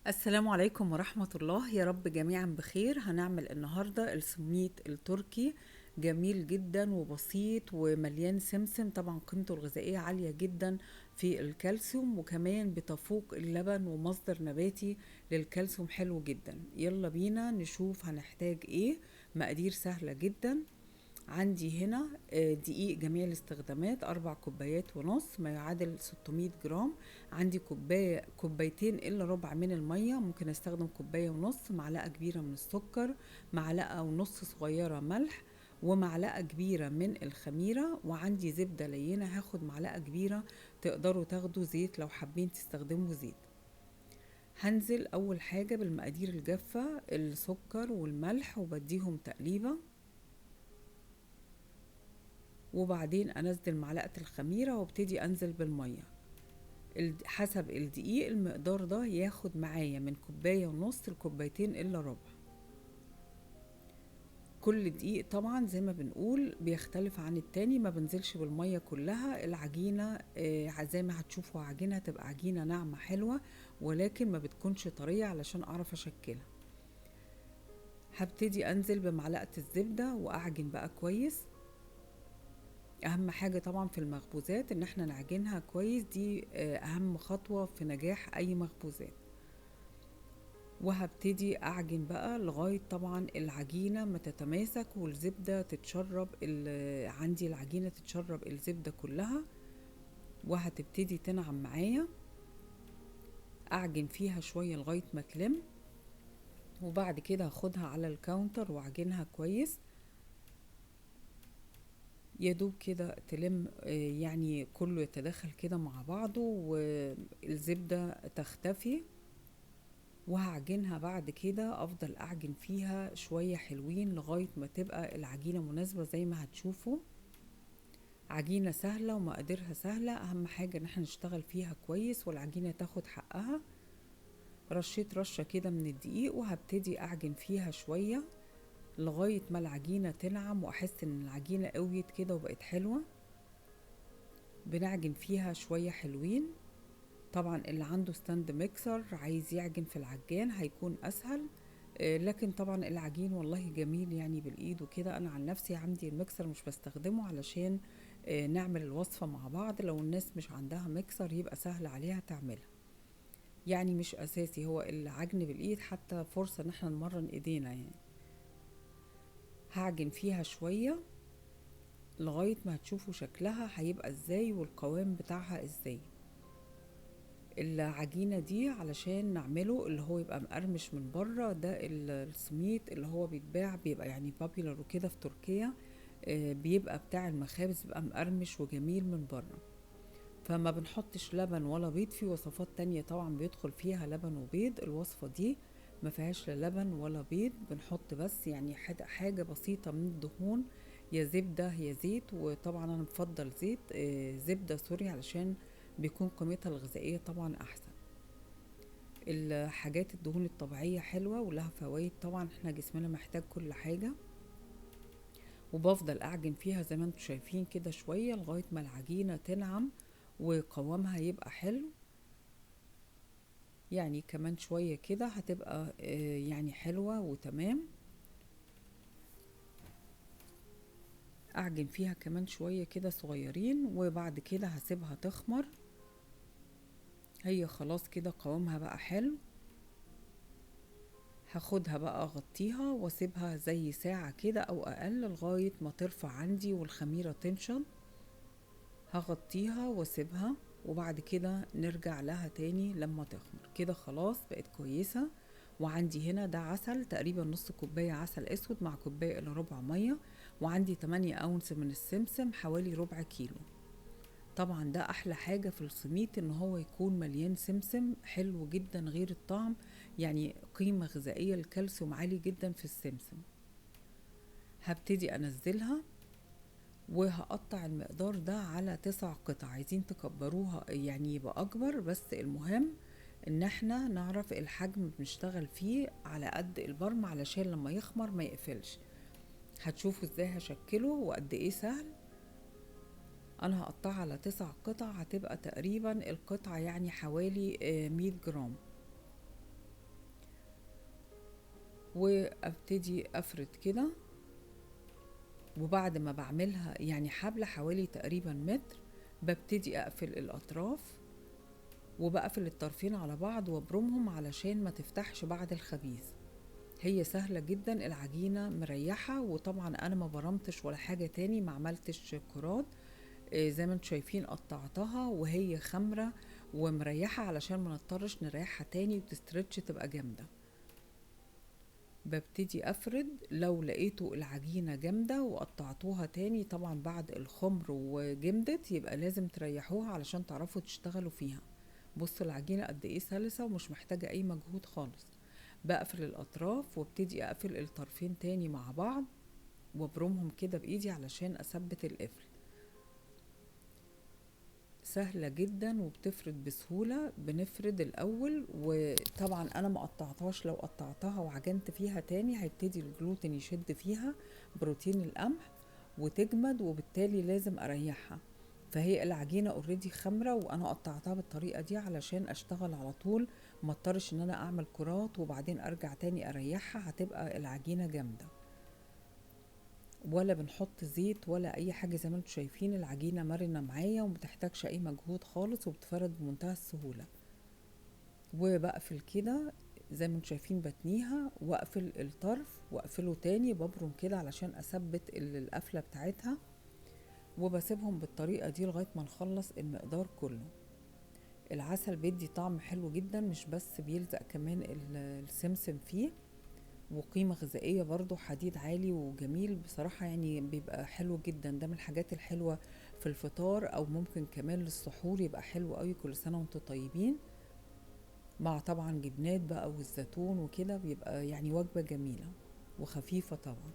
السلام عليكم ورحمة الله، يا رب جميعا بخير. هنعمل النهاردة السميت التركي. جميل جدا وبسيط ومليان سمسم، طبعا قيمته الغذائية عالية جدا في الكالسيوم، وكمان بتفوق اللبن ومصدر نباتي للكالسيوم حلو جدا. يلا بينا نشوف هنحتاج ايه. مقادير سهلة جدا. عندي هنا دقيق جميع الاستخدامات 4 كوبايات ونص، ما يعادل 600 جرام. عندي كوبايتين إلا ربع من المية، ممكن استخدم كوباية ونص. معلقة كبيرة من السكر، معلقة ونص صغيرة ملح، ومعلقة كبيرة من الخميرة. وعندي زبدة لينة، هاخد معلقة كبيرة. تقدروا تاخدوا زيت لو حابين تستخدموا زيت. هنزل أول حاجة بالمقادير الجافة، السكر والملح، وبديهم تقليبة. وبعدين انزل معلقة الخميرة وابتدي انزل بالمية. حسب الدقيق المقدار ده ياخد معايا من كوباية ونص لكوبايتين الا ربع. كل دقيق طبعا زي ما بنقول بيختلف عن التاني، ما بنزلش بالمية كلها. العجينة زي ما هتشوفوا عجينة تبقى عجينة ناعمة حلوة، ولكن ما بتكونش طرية علشان اعرف اشكلها. هبتدي انزل بمعلقة الزبدة واعجن بقى كويس. اهم حاجة طبعا في المخبوزات ان احنا نعجنها كويس، دي اهم خطوة في نجاح اي مخبوزات. وهبتدي اعجن بقى لغاية طبعا العجينة ما تتماسك والزبدة تتشرب، عندي العجينة تتشرب الزبدة كلها، وهتبتدي تنعم معايا. اعجن فيها شوية لغاية ما تلم، وبعد كده هاخدها على الكاونتر واعجنها كويس. يدوب كده تلم، يعني كله يتداخل كده مع بعضه والزبدة تختفي. وهعجنها بعد كده، افضل اعجن فيها شوية حلوين لغاية ما تبقى العجينة مناسبة زي ما هتشوفوا. عجينة سهلة ومقاديرها سهلة، اهم حاجة ان احنا نشتغل فيها كويس والعجينة تاخد حقها. رشيت رشة كده من الدقيق وهبتدي اعجن فيها شوية لغاية ما العجينة تنعم واحس ان العجينة قويت كده وبقت حلوة. بنعجن فيها شوية حلوين. طبعا اللي عنده ستاند ميكسر عايز يعجن في العجان هيكون اسهل. لكن طبعا العجين والله جميل يعني بالايد وكده. انا عن نفسي عندي الميكسر مش بستخدمه علشان نعمل الوصفة مع بعض. لو الناس مش عندها ميكسر يبقى سهل عليها تعملها، يعني مش اساسي هو العجن بالايد، حتى فرصة ان احنا نمرن ايدينا يعني. هعجن فيها شوية لغاية ما هتشوفوا شكلها هيبقى ازاي والقوام بتاعها ازاي. العجينة دي علشان نعمله اللي هو يبقى مقرمش من بره، ده السميت اللي هو بيتباع بيبقى يعني بابيلر وكده في تركيا. بيبقى بتاع المخابز بيبقى مقرمش وجميل من بره. فما بنحطش لبن ولا بيض. في وصفات تانية طبعا بيدخل فيها لبن وبيض، الوصفة دي ما فيهاش لا لبن ولا بيض. بنحط بس يعني حاجة بسيطة من الدهون، يا زبدة يا زيت. وطبعا انا بفضل زيت، زبدة سوري، علشان بيكون قيمتها الغذائية طبعا احسن. الحاجات الدهون الطبيعية حلوة ولها فوائد، طبعا احنا جسمنا محتاج كل حاجة. وبفضل اعجن فيها زي ما انتم شايفين كده شوية لغاية ما العجينة تنعم وقوامها يبقى حلو. يعني كمان شوية كده هتبقى يعني حلوة وتمام. اعجن فيها كمان شوية كده صغيرين، وبعد كده هسيبها تخمر. هي خلاص كده قوامها بقى حلو. هاخدها بقى اغطيها واسيبها زي ساعة كده او اقل لغاية ما ترفع عندي والخميرة تنشط. هغطيها واسيبها، وبعد كده نرجع لها تاني لما تخمر كده. خلاص بقت كويسة. وعندي هنا ده عسل، تقريبا نص كوباية عسل اسود مع كوباية الا ربع مية. وعندي 8 اونس من السمسم، حوالي ربع كيلو. طبعا ده احلى حاجة في السميت ان هو يكون مليان سمسم، حلو جدا غير الطعم. يعني قيمة غذائية الكالسيوم عالي جدا في السمسم. هبتدي انزلها وهقطع المقدار ده على 9 قطع. عايزين تكبروها يعني يبقى اكبر، بس المهم ان احنا نعرف الحجم بنشتغل فيه على قد البرم علشان لما يخمر ما يقفلش. هتشوفوا ازاي هشكله وقد ايه سهل. انا هقطعها على 9 قطع، هتبقى تقريبا القطعة يعني حوالي 100 جرام. وابتدي افرد كده. وبعد ما بعملها يعني حبل حوالي تقريبا متر، ببتدي اقفل الاطراف وبقفل الطرفين على بعض وابرمهم علشان ما تفتحش بعد الخبيز. هي سهلة جدا، العجينة مريحة، وطبعا انا ما برمتش ولا حاجة تاني، ما عملتش كرات. زي ما انتم شايفين قطعتها وهي خمرة ومريحة علشان ما نضطرش نريحها تاني وتسترتش تبقى جامدة. ببتدي افرد، لو لقيتوا العجينة جامدة وقطعتوها تاني طبعا بعد الخمر وجمدت يبقى لازم تريحوها علشان تعرفوا تشتغلوا فيها. بصوا العجينة قد ايه سلسة ومش محتاجة اي مجهود خالص. بقفل الاطراف وابتدي اقفل الطرفين تاني مع بعض وابرمهم كده بايدي علشان اثبت القفل. سهلة جدا وبتفرد بسهولة. بنفرد الأول، وطبعا أنا ما قطعتهاش، لو قطعتها وعجنت فيها تاني هيبتدي الجلوتين يشد فيها بروتين القمح وتجمد، وبالتالي لازم أريحها. فهي العجينة اوريدي خمرة وأنا قطعتها بالطريقة دي علشان أشتغل على طول، ما اضطرش إن أنا أعمل كرات وبعدين أرجع تاني أريحها، هتبقى العجينة جامدة. ولا بنحط زيت ولا اي حاجة، زي ما انتم شايفين العجينة مرنة معايا ومتحتاجش اي مجهود خالص وبتفرد بمنتهى السهولة. وبقفل كده زي ما انتم شايفين، بتنيها واقفل الطرف واقفله تاني، ببرم كده علشان اثبت القفلة بتاعتها، وبسيبهم بالطريقة دي لغاية ما نخلص المقدار كله. العسل بيدي طعم حلو جدا، مش بس بيلزق كمان السمسم فيه، وقيمة غذائية برضو، حديد عالي وجميل بصراحة، يعني بيبقى حلو جدا. ده من الحاجات الحلوة في الفطار، او ممكن كمان للسحور يبقى حلو قوي. كل سنة وانتم طيبين، مع طبعا جبنات بقى والزيتون وكده، بيبقى يعني وجبة جميلة وخفيفة طبعا.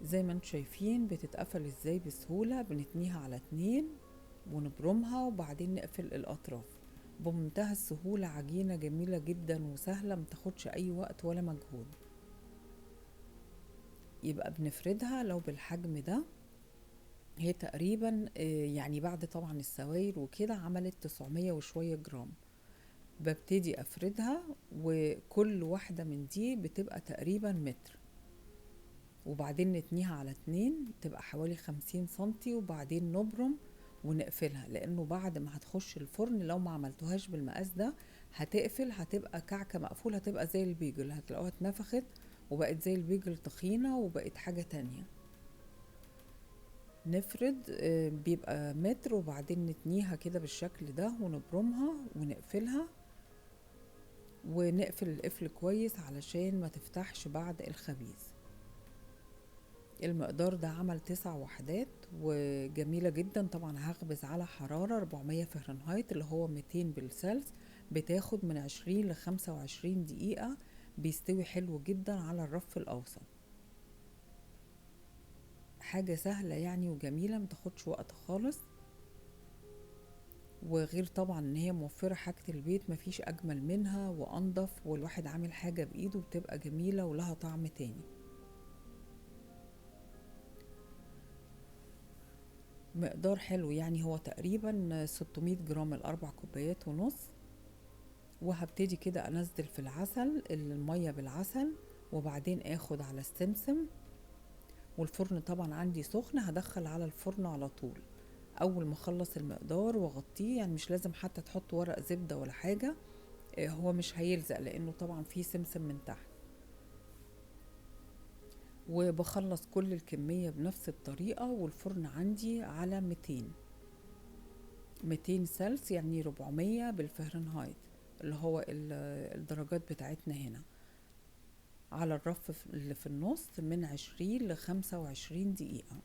زي ما انتم شايفين بتتقفل ازاي بسهولة. بنتنيها على 2 ونبرمها وبعدين نقفل الاطراف بمنتهى السهولة. عجينة جميلة جدا وسهلة، متاخدش اي وقت ولا مجهود. يبقى بنفردها لو بالحجم ده. هي تقريبا يعني بعد طبعا السوائل وكده عملت 900 وشوية جرام. ببتدي افردها، وكل واحدة من دي بتبقى تقريبا متر، وبعدين نتنيها على 2 تبقى حوالي 50 سنتي، وبعدين نبرم ونقفلها، لانه بعد ما هتخش الفرن لو ما عملتوهاش بالمقاس ده هتقفل، هتبقى كعكة مقفولة، هتبقى زي البيجل، هتلاقوها اتنفخت وبقت زي البيجل تخينة وبقت حاجة تانية. نفرد بيبقى متر، وبعدين نتنيها كده بالشكل ده ونبرمها ونقفلها، ونقفل القفل كويس علشان ما تفتحش بعد الخبيز. المقدار ده عمل 9 وحدات وجميلة جدا. طبعا هخبز على حرارة 400 فهرنهايت اللي هو 200 بالسلس، بتاخد من 20 ل 25 دقيقة. بيستوي حلو جدا على الرف الأوسط. حاجة سهلة يعني وجميلة، متاخدش وقت خالص. وغير طبعا ان هي موفرة حاجة البيت، مفيش اجمل منها وانضف، والواحد عامل حاجة بايده بتبقى جميلة ولها طعم تاني. مقدار حلو يعني، هو تقريبا 600 جرام، الاربع كوبايات ونص. وهبتدي كده انزل في العسل، المية بالعسل، وبعدين اخد على السمسم. والفرن طبعا عندي سخن، هدخل على الفرن على طول اول ما اخلص المقدار واغطيه، يعني مش لازم حتى تحط ورق زبدة ولا حاجة، هو مش هيلزق لانه طبعا فيه سمسم من تحت. وبخلص كل الكمية بنفس الطريقة، والفرن عندي على 200 سلس، يعني 400 بالفهرنهايت اللي هو الدرجات بتاعتنا هنا، على الرف اللي في النص من 20 ل 25 دقيقة.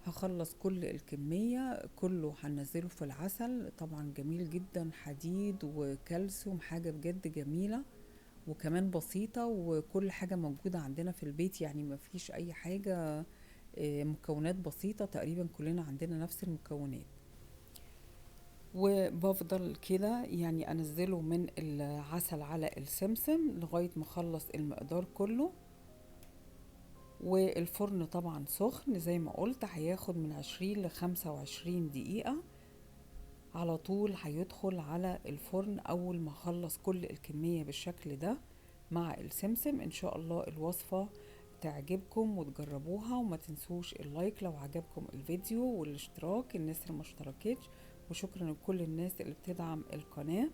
هخلص كل الكمية كله هنزله في العسل، طبعا جميل جدا، حديد وكالسيوم، حاجة بجد جميلة وكمان بسيطة، وكل حاجة موجودة عندنا في البيت، يعني ما فيش أي حاجة، مكونات بسيطة تقريبا كلنا عندنا نفس المكونات. وبفضل كده يعني أنزله من العسل على السمسم لغاية ما أخلص المقدار كله. والفرن طبعا سخن زي ما قلت، هياخد من 20 ل 25 دقيقة. على طول هيدخل على الفرن اول ما اخلص كل الكمية بالشكل ده مع السمسم. ان شاء الله الوصفة تعجبكم وتجربوها، وما تنسوش اللايك لو عجبكم الفيديو والاشتراك الناس اللي ما اشتركتش. وشكرا لكل الناس اللي بتدعم القناة،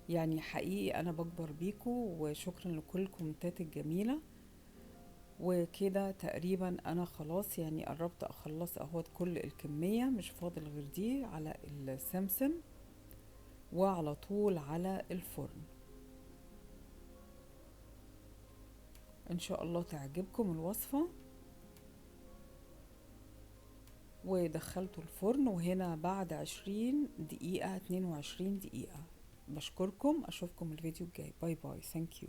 يعني حقيقي انا بكبر بيكو، وشكرا لكل الكومنتات الجميلة. وكده تقريبا انا خلاص يعني قربت اخلص اهوت كل الكمية، مش فاضل غير دي على السمسم وعلى طول على الفرن. ان شاء الله تعجبكم الوصفة. ودخلته الفرن وهنا بعد 20 دقيقة 22 دقيقة. بشكركم، اشوفكم الفيديو الجاي. باي باي. ثانك يو.